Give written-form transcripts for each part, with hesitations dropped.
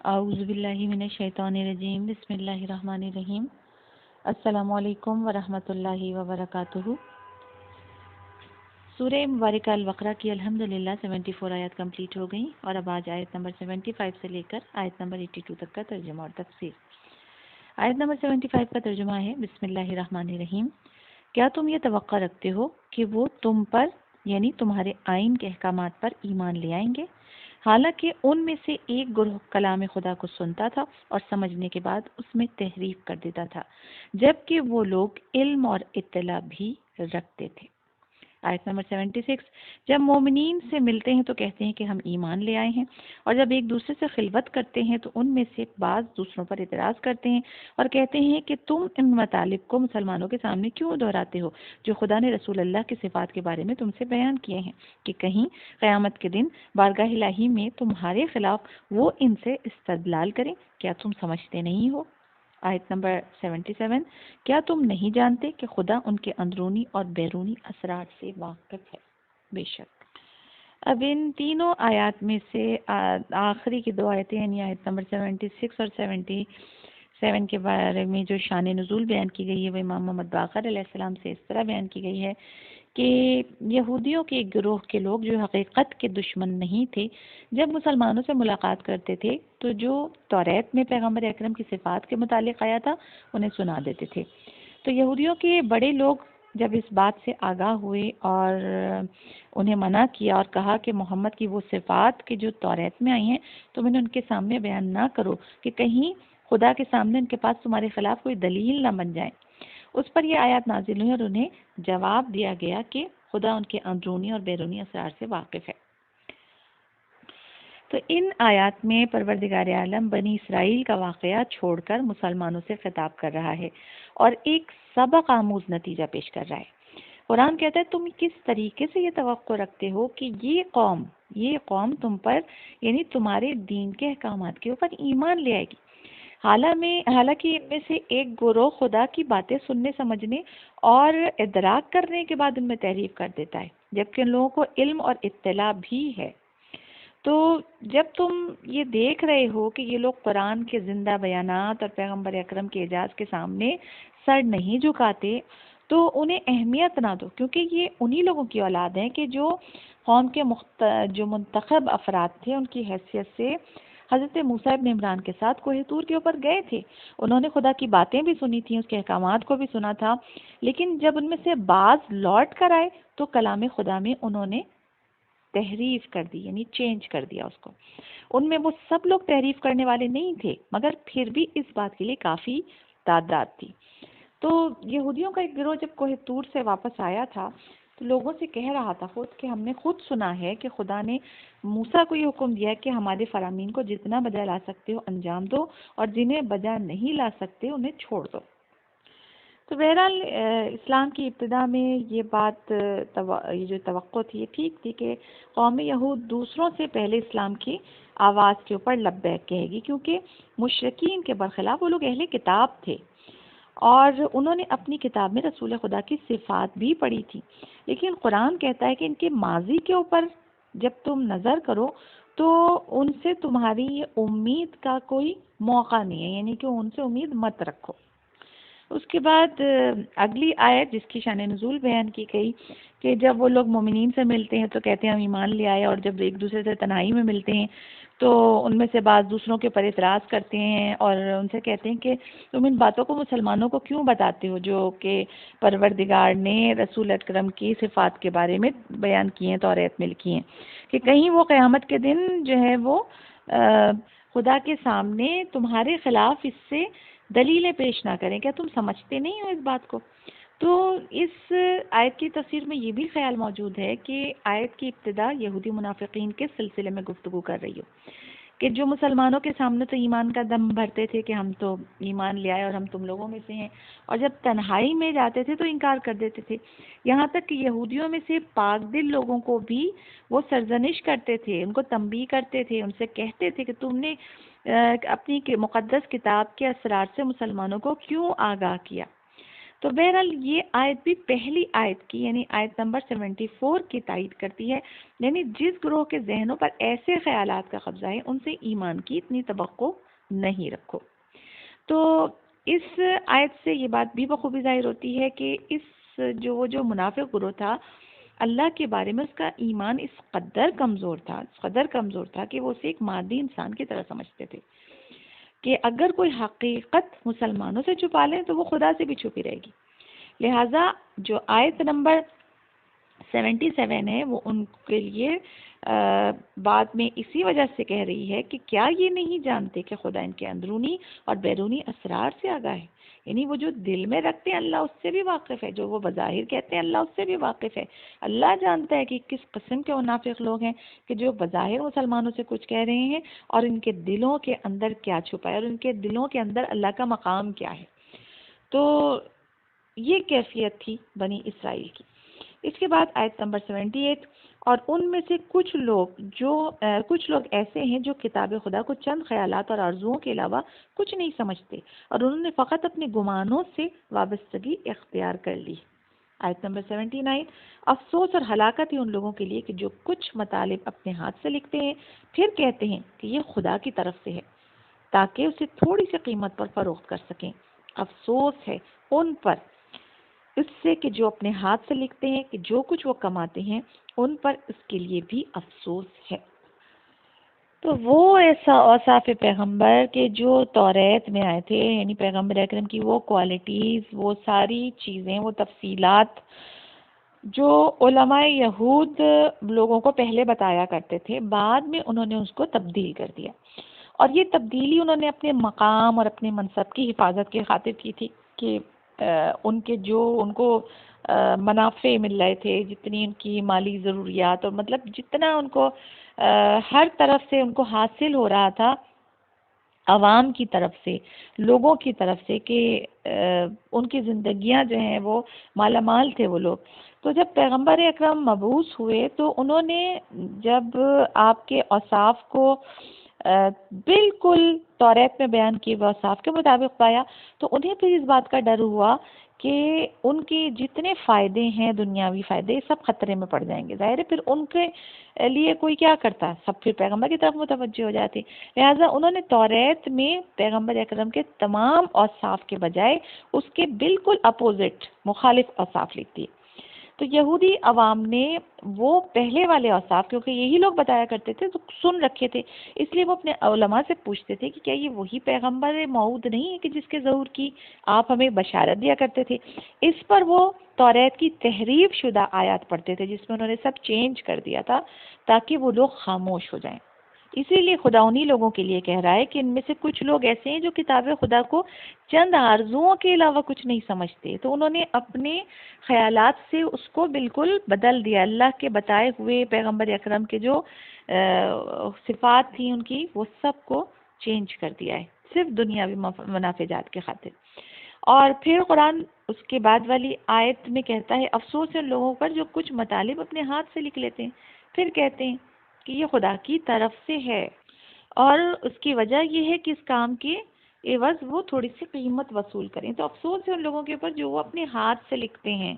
اعوذ باللہ من الشیطان الرجیم بسم اللہ الرحمن الرحیم السلام علیکم ورحمۃ اللہ وبرکاتہ۔ سورہ مبارکہ البقرہ کی الحمدللہ 74 آیات کمپلیٹ ہو گئیں اور اب آج آیت نمبر 75 سے لے کر آیت نمبر 82 تک کا ترجمہ اور تفسیر۔ آیت نمبر 75 کا ترجمہ ہے بسم اللہ الرحمن الرحیم۔ کیا تم یہ توقع رکھتے ہو کہ وہ تم پر یعنی تمہارے آئین کے احکامات پر ایمان لے آئیں گے، حالانکہ ان میں سے ایک گروہ کلام خدا کو سنتا تھا اور سمجھنے کے بعد اس میں تحریف کر دیتا تھا، جبکہ وہ لوگ علم اور اطلاع بھی رکھتے تھے۔ آیت نمبر 76، جب مومنین سے ملتے ہیں تو کہتے ہیں کہ ہم ایمان لے آئے ہیں، اور جب ایک دوسرے سے خلوت کرتے ہیں تو ان میں سے بعض دوسروں پر اعتراض کرتے ہیں اور کہتے ہیں کہ تم ان مطالب کو مسلمانوں کے سامنے کیوں دہراتے ہو جو خدا نے رسول اللہ کی صفات کے بارے میں تم سے بیان کیے ہیں، کہ کہیں قیامت کے دن بارگاہ الہی میں تمہارے خلاف وہ ان سے استدلال کریں۔ کیا تم سمجھتے نہیں ہو؟ آیت نمبر 77، کیا تم نہیں جانتے کہ خدا ان کے اندرونی اور بیرونی اسرار سے واقف ہے؟ بے شک۔ اب ان تینوں آیات میں سے آخری کی دو آیتیں یعنی آیت نمبر 76 اور 77 کے بارے میں جو شان نزول بیان کی گئی ہے وہ امام محمد باقر علیہ السلام سے اس طرح بیان کی گئی ہے کہ یہودیوں کے ایک گروہ کے لوگ جو حقیقت کے دشمن نہیں تھے، جب مسلمانوں سے ملاقات کرتے تھے تو جو توریت میں پیغمبر اکرم کی صفات کے متعلق آیا تھا انہیں سنا دیتے تھے۔ تو یہودیوں کے بڑے لوگ جب اس بات سے آگاہ ہوئے اور انہیں منع کیا اور کہا کہ محمد کی وہ صفات کہ جو توریت میں آئی ہیں تم انہیں ان کے سامنے بیان نہ کرو کہ کہیں خدا کے سامنے ان کے پاس تمہارے خلاف کوئی دلیل نہ بن جائے۔ اس پر یہ آیات نازل ہوئی اور انہیں جواب دیا گیا کہ خدا ان کے اندرونی اور بیرونی اسرار سے واقف ہے۔ تو ان آیات میں پروردگار عالم بنی اسرائیل کا واقعہ چھوڑ کر مسلمانوں سے خطاب کر رہا ہے اور ایک سبق آموز نتیجہ پیش کر رہا ہے۔ قرآن کہتا ہے تم کس طریقے سے یہ توقع رکھتے ہو کہ یہ قوم تم پر یعنی تمہارے دین کے احکامات کے اوپر ایمان لے آئے گی، حالانکہ ان میں سے ایک گروہ خدا کی باتیں سننے سمجھنے اور ادراک کرنے کے بعد ان میں تحریف کر دیتا ہے، جبکہ ان لوگوں کو علم اور اطلاع بھی ہے۔ تو جب تم یہ دیکھ رہے ہو کہ یہ لوگ قرآن کے زندہ بیانات اور پیغمبر اکرم کے اعجاز کے سامنے سر نہیں جھکاتے تو انہیں اہمیت نہ دو، کیونکہ یہ انہی لوگوں کی اولاد ہیں کہ جو قوم کے جو منتخب افراد تھے ان کی حیثیت سے حضرت موسیٰ ابن عمران کے ساتھ کوہ طور کے اوپر گئے تھے۔ انہوں نے خدا کی باتیں بھی سنی تھیں، اس کے احکامات کو بھی سنا تھا، لیکن جب ان میں سے بعض لوٹ کر آئے تو کلام خدا میں انہوں نے تحریف کر دی یعنی چینج کر دیا اس کو۔ ان میں وہ سب لوگ تحریف کرنے والے نہیں تھے مگر پھر بھی اس بات کے لیے کافی تعداد تھی۔ تو یہودیوں کا ایک گروہ جب کوہ طور سے واپس آیا تھا تو لوگوں سے کہہ رہا تھا خود کہ ہم نے خود سنا ہے کہ خدا نے موسیٰ کو یہ حکم دیا کہ ہمارے فرامین کو جتنا بجا لا سکتے ہو انجام دو اور جنہیں بجا نہیں لا سکتے انہیں چھوڑ دو۔ تو بہرحال اسلام کی ابتدا میں یہ بات یہ جو توقع تھی یہ ٹھیک تھی کہ قوم یہود دوسروں سے پہلے اسلام کی آواز کے اوپر لبیک کہے گی، کیونکہ مشرکین کے برخلاف وہ لوگ اہل کتاب تھے اور انہوں نے اپنی کتاب میں رسول خدا کی صفات بھی پڑھی تھی، لیکن قرآن کہتا ہے کہ ان کے ماضی کے اوپر جب تم نظر کرو تو ان سے تمہاری یہ امید کا کوئی موقع نہیں ہے، یعنی کہ ان سے امید مت رکھو۔ اس کے بعد اگلی آیت جس کی شان نزول بیان کی گئی کہ جب وہ لوگ مومنین سے ملتے ہیں تو کہتے ہیں ہم ایمان لے آئے، اور جب ایک دوسرے سے تنہائی میں ملتے ہیں تو ان میں سے بعض دوسروں کے اوپر اعتراض کرتے ہیں اور ان سے کہتے ہیں کہ تم ان باتوں کو مسلمانوں کو کیوں بتاتے ہو جو کہ پروردگار نے رسول اکرم کی صفات کے بارے میں بیان کی ہیں، توریت میں لکھی ہیں، کہ کہیں وہ قیامت کے دن جو ہے وہ خدا کے سامنے تمہارے خلاف اس سے دلیلیں پیش نہ کریں۔ کیا تم سمجھتے نہیں ہو اس بات کو؟ تو اس آیت کی تفسیر میں یہ بھی خیال موجود ہے کہ آیت کی ابتدا یہودی منافقین کے سلسلے میں گفتگو کر رہی ہو کہ جو مسلمانوں کے سامنے تو ایمان کا دم بھرتے تھے کہ ہم تو ایمان لے آئے اور ہم تم لوگوں میں سے ہیں، اور جب تنہائی میں جاتے تھے تو انکار کر دیتے تھے، یہاں تک کہ یہودیوں میں سے پاک دل لوگوں کو بھی وہ سرزنش کرتے تھے، ان کو تنبیہ کرتے تھے، ان سے کہتے تھے کہ تم نے اپنی مقدس کتاب کے اسرار سے مسلمانوں کو کیوں آگاہ کیا۔ تو بہرحال یہ آیت بھی پہلی آیت کی یعنی آیت نمبر 74 کی تائید کرتی ہے، یعنی جس گروہ کے ذہنوں پر ایسے خیالات کا قبضہ ہے ان سے ایمان کی اتنی توقع نہیں رکھو۔ تو اس آیت سے یہ بات بھی بخوبی ظاہر ہوتی ہے کہ جو منافق گروہ تھا اللہ کے بارے میں اس کا ایمان اس قدر کمزور تھا کہ وہ اسے ایک مادی انسان کی طرح سمجھتے تھے کہ اگر کوئی حقیقت مسلمانوں سے چھپا لیں تو وہ خدا سے بھی چھپی رہے گی۔ لہٰذا جو آیت نمبر 77 ہے وہ ان کے لیے بعد میں اسی وجہ سے کہہ رہی ہے کہ کیا یہ نہیں جانتے کہ خدا ان کے اندرونی اور بیرونی اسرار سے آگاہ ہے، یعنی وہ جو دل میں رکھتے ہیں اللہ اس سے بھی واقف ہے، جو وہ بظاہر کہتے ہیں اللہ اس سے بھی واقف ہے۔ اللہ جانتا ہے کہ کس قسم کے منافق لوگ ہیں کہ جو بظاہر مسلمانوں سے کچھ کہہ رہے ہیں اور ان کے دلوں کے اندر کیا چھپا ہے اور ان کے دلوں کے اندر اللہ کا مقام کیا ہے۔ تو یہ کیفیت تھی بنی اسرائیل کی۔ اس کے بعد آیت نمبر 78، اور ان میں سے کچھ لوگ ایسے ہیں جو کتاب خدا کو چند خیالات اور آرزوؤں کے علاوہ کچھ نہیں سمجھتے اور انہوں نے فقط اپنے گمانوں سے وابستگی اختیار کر لی۔ آیت نمبر 79، افسوس اور ہلاکت ہے ان لوگوں کے لیے کہ جو کچھ مطالب اپنے ہاتھ سے لکھتے ہیں پھر کہتے ہیں کہ یہ خدا کی طرف سے ہے تاکہ اسے تھوڑی سی قیمت پر فروخت کر سکیں۔ افسوس ہے ان پر اس سے کہ جو اپنے ہاتھ سے لکھتے ہیں کہ جو کچھ وہ کماتے ہیں ان پر اس کے لیے بھی افسوس ہے۔ تو وہ ایسا اوصاف پیغمبر کے جو توریت میں آئے تھے، یعنی پیغمبر اکرم کی وہ کوالٹیز، وہ ساری چیزیں، وہ تفصیلات جو علماء یہود لوگوں کو پہلے بتایا کرتے تھے، بعد میں انہوں نے اس کو تبدیل کر دیا، اور یہ تبدیلی انہوں نے اپنے مقام اور اپنے منصب کی حفاظت کی خاطر کی تھی کہ ان کو منافع مل رہے تھے، جتنی ان کی مالی ضروریات اور مطلب جتنا ان کو ہر طرف سے ان کو حاصل ہو رہا تھا عوام کی طرف سے، لوگوں کی طرف سے، کہ ان کی زندگیاں جو ہیں وہ مالا مال تھے وہ لوگ۔ تو جب پیغمبر اکرم مبعوث ہوئے تو انہوں نے جب آپ کے اوصاف کو بالکل توریت میں بیان کیے ہوئے اوصاف کے مطابق پایا تو انہیں پھر اس بات کا ڈر ہوا کہ ان کے جتنے فائدے ہیں دنیاوی فائدے سب خطرے میں پڑ جائیں گے۔ ظاہر ہے پھر ان کے لیے کوئی کیا کرتا، سب پھر پیغمبر کی طرف متوجہ ہو جاتے، لہٰذا انہوں نے توریت میں پیغمبر اکرم کے تمام اوصاف کے بجائے اس کے بالکل اپوزٹ مخالف اوصاف لکھ دیے۔ تو یہودی عوام نے وہ پہلے والے اوصاف، کیونکہ یہی لوگ بتایا کرتے تھے تو سن رکھے تھے، اس لیے وہ اپنے علماء سے پوچھتے تھے کہ کیا یہ وہی پیغمبر موعود نہیں ہے کہ جس کے ظہور کی آپ ہمیں بشارت دیا کرتے تھے۔ اس پر وہ توریت کی تحریف شدہ آیات پڑھتے تھے جس میں انہوں نے سب چینج کر دیا تھا تاکہ وہ لوگ خاموش ہو جائیں۔ اسی لیے خدا انہی لوگوں کے لیے کہہ رہا ہے کہ ان میں سے کچھ لوگ ایسے ہیں جو کتاب خدا کو چند آرزوؤں کے علاوہ کچھ نہیں سمجھتے، تو انہوں نے اپنے خیالات سے اس کو بالکل بدل دیا، اللہ کے بتائے ہوئے پیغمبر اکرم کے جو صفات تھیں ان کی وہ سب کو چینج کر دیا ہے صرف دنیاوی منافعات کے خاطر۔ اور پھر قرآن اس کے بعد والی آیت میں کہتا ہے افسوس ہے ان لوگوں پر جو کچھ مطالب اپنے ہاتھ سے لکھ لیتے ہیں پھر کہتے ہیں کہ یہ خدا کی طرف سے ہے، اور اس کی وجہ یہ ہے کہ اس کام کے عوض وہ تھوڑی سی قیمت وصول کریں۔ تو افسوس ہے ان لوگوں کے اوپر جو وہ اپنے ہاتھ سے لکھتے ہیں،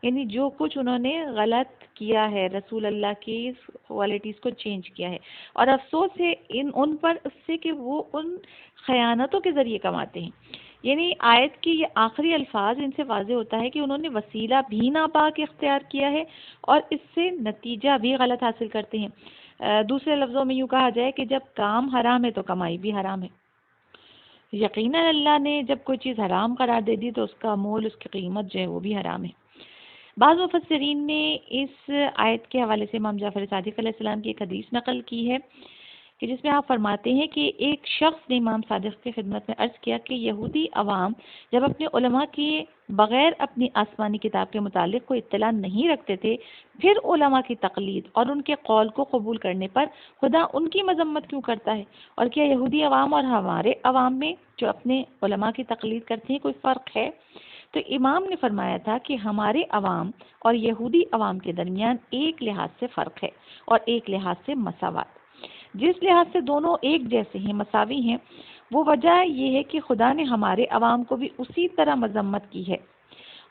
یعنی جو کچھ انہوں نے غلط کیا ہے، رسول اللہ کی کوالٹیز کو چینج کیا ہے، اور افسوس ہے ان پر اس سے کہ وہ ان خیانتوں کے ذریعے کماتے ہیں۔ یعنی آیت کی یہ آخری الفاظ ان سے واضح ہوتا ہے کہ انہوں نے وسیلہ بھی ناپاک اختیار کیا ہے اور اس سے نتیجہ بھی غلط حاصل کرتے ہیں۔ دوسرے لفظوں میں یوں کہا جائے کہ جب کام حرام ہے تو کمائی بھی حرام ہے۔ یقیناً اللہ نے جب کوئی چیز حرام قرار دے دی تو اس کا مول، اس کی قیمت جو ہے وہ بھی حرام ہے۔ بعض مفسرین نے اس آیت کے حوالے سے امام جعفر صادق علیہ السلام کی ایک حدیث نقل کی ہے کہ جس میں آپ فرماتے ہیں کہ ایک شخص نے امام صادق کی خدمت میں عرض کیا کہ یہودی عوام جب اپنے علماء کے بغیر اپنی آسمانی کتاب کے متعلق کوئی اطلاع نہیں رکھتے تھے، پھر علماء کی تقلید اور ان کے قول کو قبول کرنے پر خدا ان کی مذمت کیوں کرتا ہے؟ اور کیا یہودی عوام اور ہمارے عوام میں جو اپنے علماء کی تقلید کرتے ہیں کوئی فرق ہے؟ تو امام نے فرمایا تھا کہ ہمارے عوام اور یہودی عوام کے درمیان ایک لحاظ سے فرق ہے اور ایک لحاظ سے مساوات۔ جس لحاظ سے دونوں ایک جیسے ہیں، مساوی ہیں، وہ وجہ یہ ہے کہ خدا نے ہمارے عوام کو بھی اسی طرح مذمت کی ہے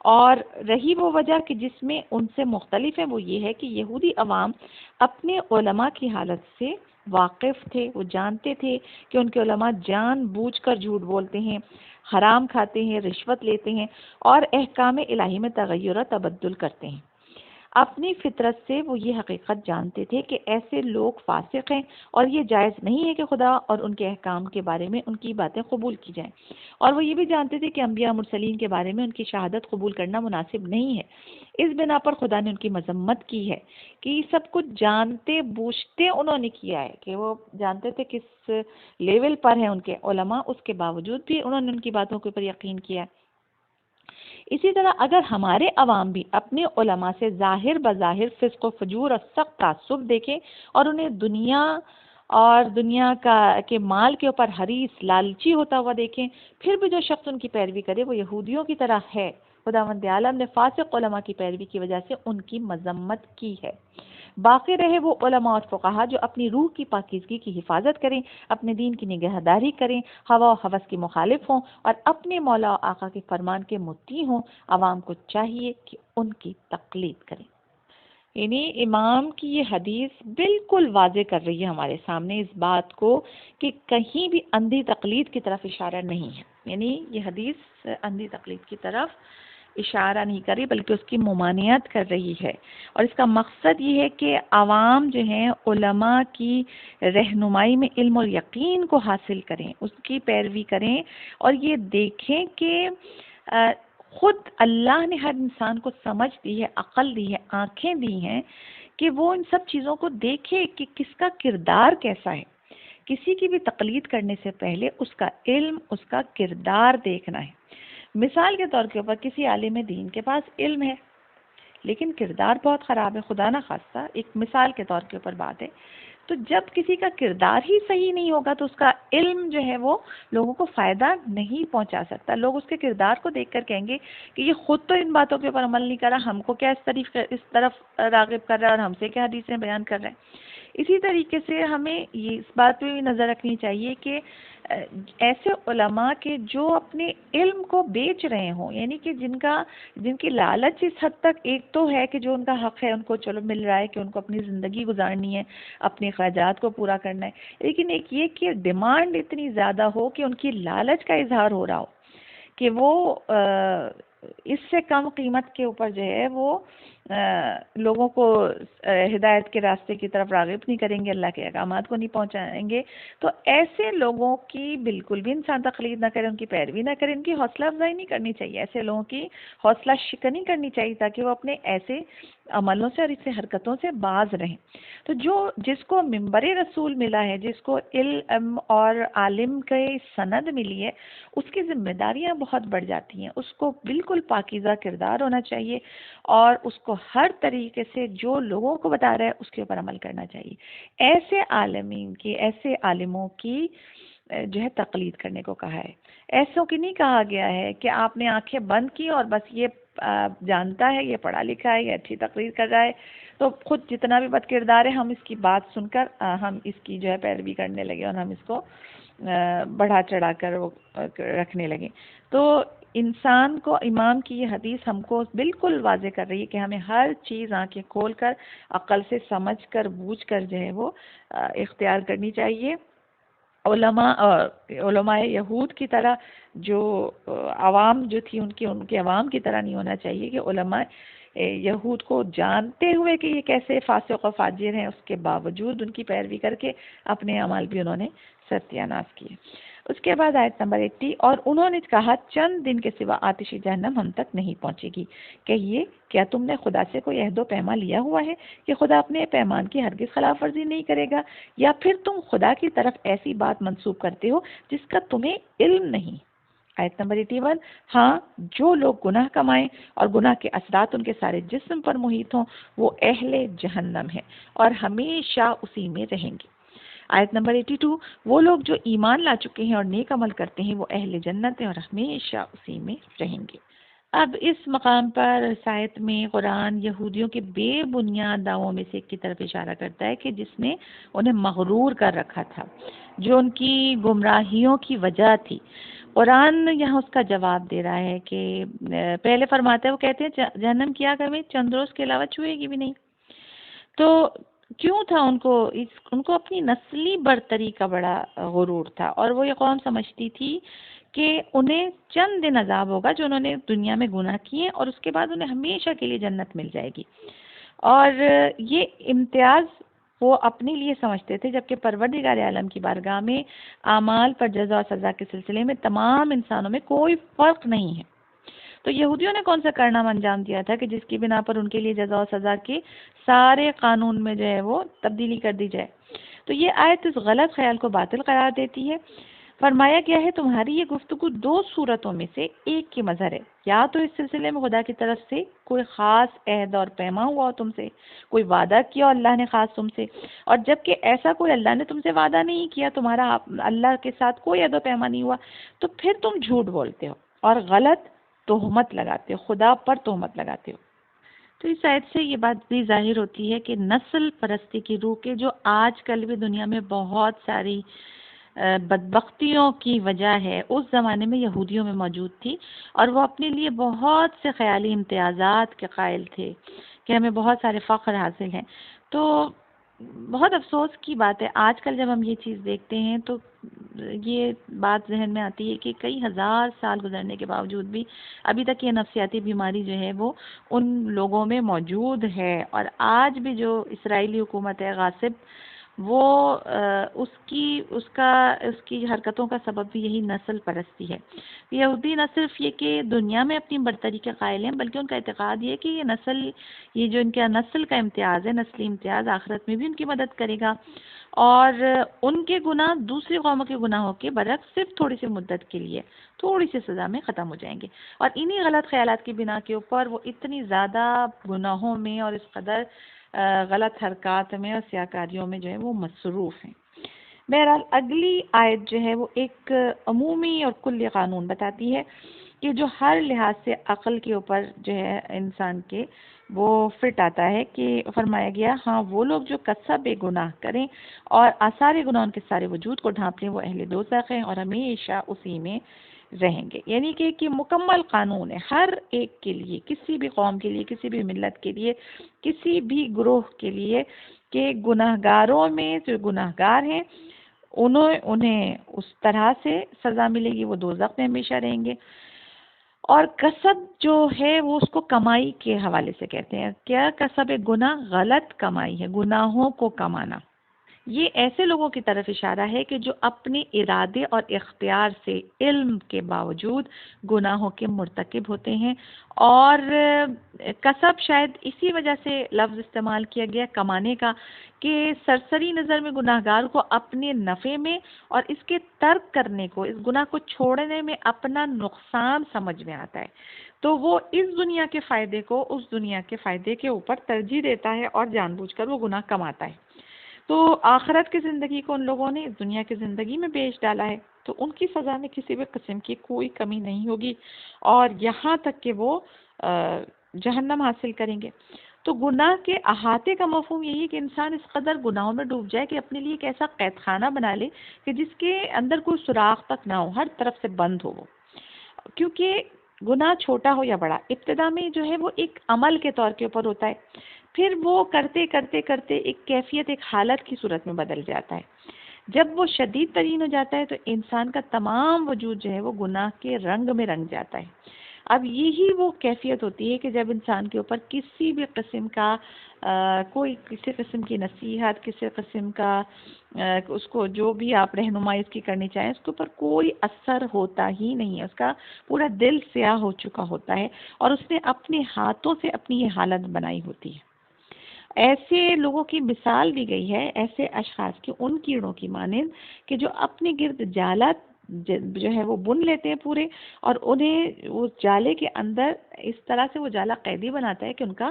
اور رہی وہ وجہ کہ جس میں ان سے مختلف ہے، وہ یہ ہے کہ یہودی عوام اپنے علماء کی حالت سے واقف تھے، وہ جانتے تھے کہ ان کے علماء جان بوجھ کر جھوٹ بولتے ہیں، حرام کھاتے ہیں، رشوت لیتے ہیں اور احکام الہی میں تغیر و تبدل کرتے ہیں۔ اپنی فطرت سے وہ یہ حقیقت جانتے تھے کہ ایسے لوگ فاسق ہیں اور یہ جائز نہیں ہے کہ خدا اور ان کے احکام کے بارے میں ان کی باتیں قبول کی جائیں، اور وہ یہ بھی جانتے تھے کہ انبیاء مرسلین کے بارے میں ان کی شہادت قبول کرنا مناسب نہیں ہے۔ اس بنا پر خدا نے ان کی مذمت کی ہے کہ یہ سب کچھ جانتے بوجھتے انہوں نے کیا ہے، کہ وہ جانتے تھے کس لیول پر ہیں ان کے علماء، اس کے باوجود بھی انہوں نے ان کی باتوں کے اوپر یقین کیا ہے۔ اسی طرح اگر ہمارے عوام بھی اپنے علماء سے ظاہر بظاہر فسق و فجور اور سخت تعصب دیکھیں اور انہیں دنیا کے مال کے اوپر حریص لالچی ہوتا ہوا دیکھیں، پھر بھی جو شخص ان کی پیروی کرے وہ یہودیوں کی طرح ہے۔ خداوند عالم نے فاسق علماء کی پیروی کی وجہ سے ان کی مذمت کی ہے۔ باقی رہے وہ علماء اور فقہا جو اپنی روح کی پاکیزگی کی حفاظت کریں، اپنے دین کی نگہداری کریں، ہوا و ہوس کی مخالف ہوں اور اپنے مولا و آقا کے فرمان کے مطیع ہوں، عوام کو چاہیے کہ ان کی تقلید کریں۔ یعنی امام کی یہ حدیث بالکل واضح کر رہی ہے ہمارے سامنے اس بات کو کہ کہیں بھی اندھی تقلید کی طرف اشارہ نہیں ہے۔ یعنی یہ حدیث اندھی تقلید کی طرف اشارہ نہیں کر رہی بلکہ اس کی ممانعت کر رہی ہے، اور اس کا مقصد یہ ہے کہ عوام جو ہیں علماء کی رہنمائی میں علم اور یقین کو حاصل کریں، اس کی پیروی کریں اور یہ دیکھیں کہ خود اللہ نے ہر انسان کو سمجھ دی ہے، عقل دی ہے، آنکھیں دی ہیں کہ وہ ان سب چیزوں کو دیکھے کہ کس کا کردار کیسا ہے۔ کسی کی بھی تقلید کرنے سے پہلے اس کا علم، اس کا کردار دیکھنا ہے۔ مثال کے طور کے اوپر کسی عالم دین کے پاس علم ہے لیکن کردار بہت خراب ہے، خدا نہ خواستہ ایک مثال کے طور کے اوپر بات ہے، تو جب کسی کا کردار ہی صحیح نہیں ہوگا تو اس کا علم جو ہے وہ لوگوں کو فائدہ نہیں پہنچا سکتا۔ لوگ اس کے کردار کو دیکھ کر کہیں گے کہ یہ خود تو ان باتوں کے اوپر عمل نہیں کر رہا، ہم کو کیا اس طرف راغب کر رہا ہے اور ہم سے کیا حدیثیں بیان کر رہے ہیں۔ اسی طریقے سے ہمیں یہ اس بات پہ بھی نظر رکھنی چاہیے کہ ایسے علماء کے جو اپنے علم کو بیچ رہے ہوں، یعنی کہ جن کی لالچ اس حد تک، ایک تو ہے کہ جو ان کا حق ہے ان کو چلو مل رہا ہے کہ ان کو اپنی زندگی گزارنی ہے، اپنے اخراجات کو پورا کرنا ہے، لیکن ایک یہ کہ ڈیمانڈ اتنی زیادہ ہو کہ ان کی لالچ کا اظہار ہو رہا ہو کہ وہ اس سے کم قیمت کے اوپر جو ہے وہ لوگوں کو ہدایت کے راستے کی طرف راغب نہیں کریں گے، اللہ کے احکامات کو نہیں پہنچائیں گے، تو ایسے لوگوں کی بالکل بھی انسان تقلید نہ کرے، ان کی پیروی نہ کرے، ان کی حوصلہ افزائی نہیں کرنی چاہیے، ایسے لوگوں کی حوصلہ شکنی کرنی چاہیے تاکہ وہ اپنے ایسے عملوں سے اور ایسے حرکتوں سے باز رہیں۔ تو جس کو منبر رسول ملا ہے، جس کو علم اور عالم کے سند ملی ہے، اس کی ذمہ داریاں بہت بڑھ جاتی ہیں۔ اس کو بالکل پاکیزہ کردار ہونا چاہیے اور اس کو ہر طریقے سے جو لوگوں کو بتا رہا ہے اس کے اوپر عمل کرنا چاہیے۔ ایسے عالمین کی، ایسے عالموں کی جو ہے تقلید کرنے کو کہا ہے۔ ایسوں کی نہیں کہا گیا ہے کہ آپ نے آنکھیں بند کی اور بس یہ جانتا ہے، یہ پڑھا لکھا ہے، یہ اچھی تقریر کر رہا ہے تو خود جتنا بھی بد کردار ہے ہم اس کی بات سن کر ہم اس کی جو ہے پیروی کرنے لگے اور ہم اس کو بڑھا چڑھا کر وہ رکھنے لگے۔ تو انسان کو امام کی یہ حدیث ہم کو بالکل واضح کر رہی ہے کہ ہمیں ہر چیز آنکھیں کھول کر عقل سے سمجھ کر بوجھ کر جو ہے وہ اختیار کرنی چاہیے۔ علماء یہود کی طرح جو عوام جو تھی ان کے عوام کی طرح نہیں ہونا چاہیے کہ علماء یہود کو جانتے ہوئے کہ یہ کیسے فاسق و فاجر ہیں اس کے باوجود ان کی پیروی کر کے اپنے اعمال بھی انہوں نے ستیہ ناش کیے۔ اس کے بعد آیت نمبر 80، اور انہوں نے کہا چند دن کے سوا آتش جہنم ہم تک نہیں پہنچے گی۔ کہیے کیا تم نے خدا سے کوئی عہد و پیما لیا ہوا ہے کہ خدا اپنے پیمان کی ہرگز خلاف ورزی نہیں کرے گا، یا پھر تم خدا کی طرف ایسی بات منسوب کرتے ہو جس کا تمہیں علم نہیں۔ آیت نمبر 81، ہاں جو لوگ گناہ کمائیں اور گناہ کے اثرات ان کے سارے جسم پر محیط ہوں وہ اہل جہنم ہیں اور ہمیشہ اسی میں رہیں گے۔ آیت نمبر 82، وہ لوگ جو ایمان لا چکے ہیں اور نیک عمل کرتے ہیں وہ اہل جنت ہیں اور ہمیشہ اسی میں رہیں گے۔ اب اس مقام پر اس آیت میں قرآن یہودیوں کے بے بنیاد دعووں میں سے ایک کی طرف اشارہ کرتا ہے کہ جس نے انہیں مغرور کر رکھا تھا، جو ان کی گمراہیوں کی وجہ تھی۔ قرآن یہاں اس کا جواب دے رہا ہے کہ پہلے فرماتا ہے، وہ کہتے ہیں جہنم کی آگ ہمیں چند روز کے علاوہ چھوئے گی بھی نہیں. تو کیوں تھا ان کو اپنی نسلی برتری کا بڑا غرور تھا، اور وہ یہ قوم سمجھتی تھی کہ انہیں چند دن عذاب ہوگا جو انہوں نے دنیا میں گناہ کیے، اور اس کے بعد انہیں ہمیشہ کے لیے جنت مل جائے گی. اور یہ امتیاز وہ اپنے لیے سمجھتے تھے، جبکہ پروردگار عالم کی بارگاہ میں اعمال پر جزا و سزا کے سلسلے میں تمام انسانوں میں کوئی فرق نہیں ہے. تو یہودیوں نے کون سا کارنامہ انجام دیا تھا کہ جس کی بنا پر ان کے لیے جزا و سزا کے سارے قانون میں جو ہے وہ تبدیلی کر دی جائے؟ تو یہ آیت اس غلط خیال کو باطل قرار دیتی ہے. فرمایا گیا ہے تمہاری یہ گفتگو دو صورتوں میں سے ایک کی مظہر ہے، یا تو اس سلسلے میں خدا کی طرف سے کوئی خاص عہد اور پیما ہوا ہو تم سے، کوئی وعدہ کیا اللہ نے خاص تم سے، اور جبکہ ایسا کوئی اللہ نے تم سے وعدہ نہیں کیا، تمہارا اللہ کے ساتھ کوئی عہد و پیما نہیں ہوا، تو پھر تم جھوٹ بولتے ہو اور غلط تہمت لگاتے ہو، خدا پر تہمت لگاتے ہو. تو اس آیت سے یہ بات بھی ظاہر ہوتی ہے کہ نسل پرستی کی روح کے جو آج کل بھی دنیا میں بہت ساری بدبختیوں کی وجہ ہے، اس زمانے میں یہودیوں میں موجود تھی، اور وہ اپنے لیے بہت سے خیالی امتیازات کے قائل تھے کہ ہمیں بہت سارے فخر حاصل ہیں. تو بہت افسوس کی بات ہے آج کل جب ہم یہ چیز دیکھتے ہیں تو یہ بات ذہن میں آتی ہے کہ کئی ہزار سال گزرنے کے باوجود بھی ابھی تک یہ نفسیاتی بیماری جو ہے وہ ان لوگوں میں موجود ہے، اور آج بھی جو اسرائیلی حکومت ہے غاصب، وہ اس کی حرکتوں کا سبب بھی یہی نسل پرستی ہے. یہودی نہ صرف یہ کہ دنیا میں اپنی برتری کے قائل ہیں، بلکہ ان کا اعتقاد یہ ہے کہ یہ جو ان کا نسل کا امتیاز ہے، نسلی امتیاز، آخرت میں بھی ان کی مدد کرے گا، اور ان کے گناہ دوسری قوموں کے گناہوں کے برعکس صرف تھوڑی سی مدت کے لیے تھوڑی سی سزا میں ختم ہو جائیں گے. اور انہی غلط خیالات کی بنا کے اوپر وہ اتنی زیادہ گناہوں میں اور اس قدر غلط حرکات میں اور سیاکاریوں میں جو ہے وہ مصروف ہیں. بہرحال اگلی آیت جو ہے وہ ایک عمومی اور کلی قانون بتاتی ہے کہ جو ہر لحاظ سے عقل کے اوپر جو ہے انسان کے وہ فٹ آتا ہے، کہ فرمایا گیا ہاں وہ لوگ جو قصب گناہ کریں اور آثار گناہ ان کے سارے وجود کو ڈھانپ لیں وہ اہل دوزخ ہیں اور ہمیشہ اسی میں رہیں گے. یعنی کہ ایک مکمل قانون ہے ہر ایک کے لیے، کسی بھی قوم کے لیے، کسی بھی ملت کے لیے، کسی بھی گروہ کے لیے، کہ گناہ گاروں میں جو گناہ گار ہیں انہیں اس طرح سے سزا ملے گی، وہ دوزخ میں ہمیشہ رہیں گے. اور کسب جو ہے وہ اس کو کمائی کے حوالے سے کہتے ہیں. کیا کسب گناہ؟ غلط کمائی ہے، گناہوں کو کمانا. یہ ایسے لوگوں کی طرف اشارہ ہے کہ جو اپنے ارادے اور اختیار سے علم کے باوجود گناہوں کے مرتکب ہوتے ہیں. اور کسب شاید اسی وجہ سے لفظ استعمال کیا گیا کمانے کا، کہ سرسری نظر میں گناہ گار کو اپنے نفع میں اور اس کے ترک کرنے کو، اس گناہ کو چھوڑنے میں اپنا نقصان سمجھ میں آتا ہے، تو وہ اس دنیا کے فائدے کو اس دنیا کے فائدے کے اوپر ترجیح دیتا ہے اور جان بوجھ کر وہ گناہ کماتا ہے. تو آخرت کی زندگی کو ان لوگوں نے اس دنیا کی زندگی میں بیچ ڈالا ہے، تو ان کی سزا میں کسی بھی قسم کی کوئی کمی نہیں ہوگی، اور یہاں تک کہ وہ جہنم حاصل کریں گے. تو گناہ کے احاطے کا مفہوم یہی ہے کہ انسان اس قدر گناہوں میں ڈوب جائے کہ اپنے لیے ایک ایسا قید خانہ بنا لے کہ جس کے اندر کوئی سراغ تک نہ ہو، ہر طرف سے بند ہو وہ. کیونکہ گناہ چھوٹا ہو یا بڑا، ابتدا میں جو ہے وہ ایک عمل کے طور کے اوپر ہوتا ہے، پھر وہ کرتے کرتے کرتے ایک کیفیت، ایک حالت کی صورت میں بدل جاتا ہے. جب وہ شدید ترین ہو جاتا ہے تو انسان کا تمام وجود جو ہے وہ گناہ کے رنگ میں رنگ جاتا ہے. اب یہی وہ کیفیت ہوتی ہے کہ جب انسان کے اوپر کسی بھی قسم کا کسی قسم کی نصیحت، کسی قسم کا اس کو جو بھی آپ رہنمائی اس کی کرنی چاہیں، اس کے اوپر کوئی اثر ہوتا ہی نہیں ہے. اس کا پورا دل سیاہ ہو چکا ہوتا ہے اور اس نے اپنے ہاتھوں سے اپنی یہ حالت بنائی ہوتی ہے. ایسے لوگوں کی مثال دی گئی ہے، ایسے اشخاص کی، ان کیڑوں کی مانند کہ جو اپنے گرد جالا جو ہے وہ بن لیتے ہیں پورے، اور انہیں وہ جالے کے اندر اس طرح سے وہ جالا قیدی بناتا ہے کہ ان کا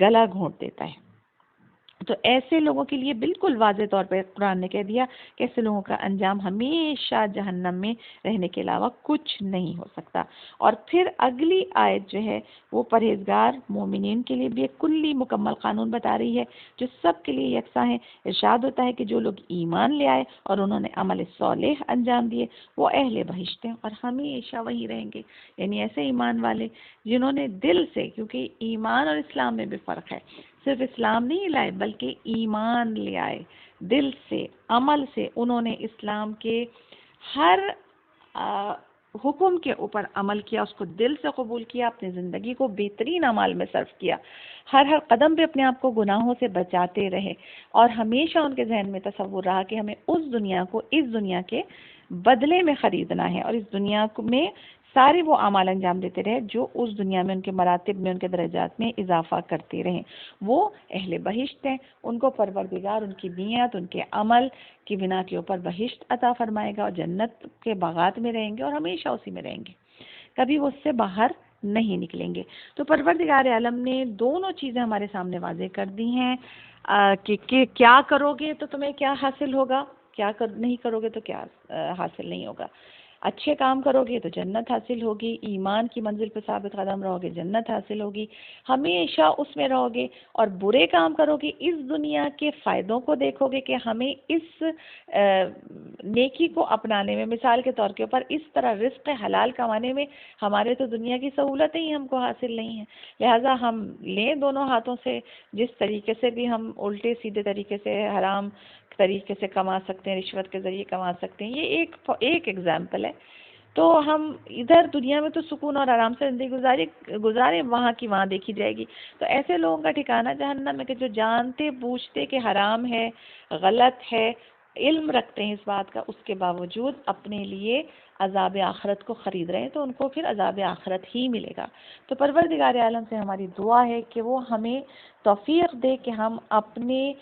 گلا گھونٹ دیتا ہے. تو ایسے لوگوں کے لیے بالکل واضح طور پہ قرآن نے کہہ دیا کہ ایسے لوگوں کا انجام ہمیشہ جہنم میں رہنے کے علاوہ کچھ نہیں ہو سکتا۔ اور پھر اگلی آیت جو ہے وہ پرہیزگار مومنین کے لیے بھی ایک کلی مکمل قانون بتا رہی ہے جو سب کے لیے یکساں ہے۔ ارشاد ہوتا ہے کہ جو لوگ ایمان لے آئے اور انہوں نے عمل صالح انجام دیے وہ اہل بہشت ہیں اور ہمیشہ وہیں رہیں گے۔ یعنی ایسے ایمان والے جنہوں نے دل سے، کیونکہ ایمان اور اسلام میں بھی فرق ہے، صرف اسلام نہیں لائے بلکہ ایمان لے آئے، دل سے، عمل سے انہوں نے اسلام کے ہر حکم کے اوپر عمل کیا، اس کو دل سے قبول کیا، اپنی زندگی کو بہترین اعمال میں صرف کیا، ہر قدم پہ اپنے آپ کو گناہوں سے بچاتے رہے، اور ہمیشہ ان کے ذہن میں تصور رہا کہ ہمیں اس دنیا کو اس دنیا کے بدلے میں خریدنا ہے، اور اس دنیا میں سارے وہ اعمال انجام دیتے رہے جو اس دنیا میں ان کے مراتب میں، ان کے درجات میں اضافہ کرتے رہیں۔ وہ اہل بہشت ہیں، ان کو پروردگار ان کی نیت، ان کے عمل کی بنا کے اوپر بہشت عطا فرمائے گا، اور جنت کے باغات میں رہیں گے اور ہمیشہ اسی میں رہیں گے، کبھی وہ اس سے باہر نہیں نکلیں گے۔ تو پروردگار عالم نے دونوں چیزیں ہمارے سامنے واضح کر دی ہیں کہ کیا کرو گے تو تمہیں کیا حاصل ہوگا، کیا نہیں کرو گے تو کیا حاصل نہیں ہوگا۔ اچھے کام کرو گے تو جنت حاصل ہوگی، ایمان کی منزل پہ ثابت قدم رہو گے جنت حاصل ہوگی، ہمیشہ اس میں رہو گے، اور برے کام کرو گے، اس دنیا کے فائدوں کو دیکھو گے کہ ہمیں اس نیکی کو اپنانے میں، مثال کے طور کے اوپر اس طرح رزق حلال کمانے میں ہمارے تو دنیا کی سہولتیں ہی ہم کو حاصل نہیں ہیں، لہٰذا ہم لیں دونوں ہاتھوں سے، جس طریقے سے بھی ہم الٹے سیدھے طریقے سے حرام طریقے سے کما سکتے ہیں، رشوت کے ذریعے کما سکتے ہیں، یہ ایک ایگزامپل ہے۔ تو ہم ادھر دنیا میں تو سکون اور آرام سے زندگی گزاریں، وہاں کی وہاں دیکھی جائے گی۔ تو ایسے لوگوں کا ٹھکانہ جہنم ہے کہ جو جانتے بوجھتے کہ حرام ہے، غلط ہے، علم رکھتے ہیں اس بات کا، اس کے باوجود اپنے لیے عذاب آخرت کو خرید رہے ہیں، تو ان کو پھر عذاب آخرت ہی ملے گا۔ تو پروردگار عالم سے ہماری دعا ہے کہ وہ ہمیں توفیق دے کہ ہم اپنے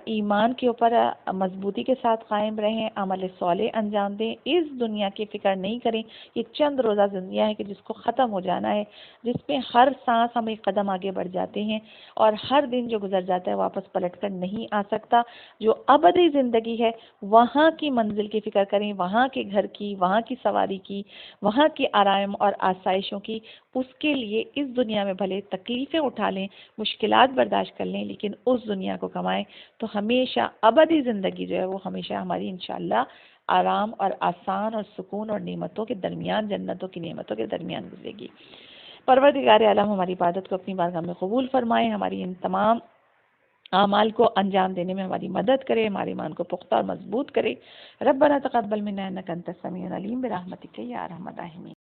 ایمان کے اوپر مضبوطی کے ساتھ قائم رہیں، عمل صالح انجام دیں، اس دنیا کی فکر نہیں کریں، یہ چند روزہ زندگی ہے کہ جس کو ختم ہو جانا ہے، جس میں ہر سانس ہم ایک قدم آگے بڑھ جاتے ہیں، اور ہر دن جو گزر جاتا ہے واپس پلٹ کر نہیں آ سکتا۔ جو ابدی زندگی ہے وہاں کی منزل کی فکر کریں، وہاں کے گھر کی، وہاں کی سواری کی، وہاں کی آرائم اور آسائشوں کی، اس کے لیے اس دنیا میں بھلے تکلیفیں اٹھا لیں، مشکلات برداشت کر لیں، لیکن اس دنیا کو کمائیں تو ہمیشہ ابدی زندگی جو ہے وہ ہمیشہ ہماری انشاءاللہ آرام اور آسان اور سکون اور نعمتوں کے درمیان، جنتوں کی نعمتوں کے درمیان گزرے گی۔ پروردگار عالم ہماری عبادت کو اپنی بارگاہ میں قبول فرمائے، ہماری ان تمام اعمال کو انجام دینے میں ہماری مدد کرے، ہمارے ایمان کو پختہ اور مضبوط کرے۔ ربنا تقبل منا انک انت السمیع العلیم برحمتک یا ارحم الراحمین۔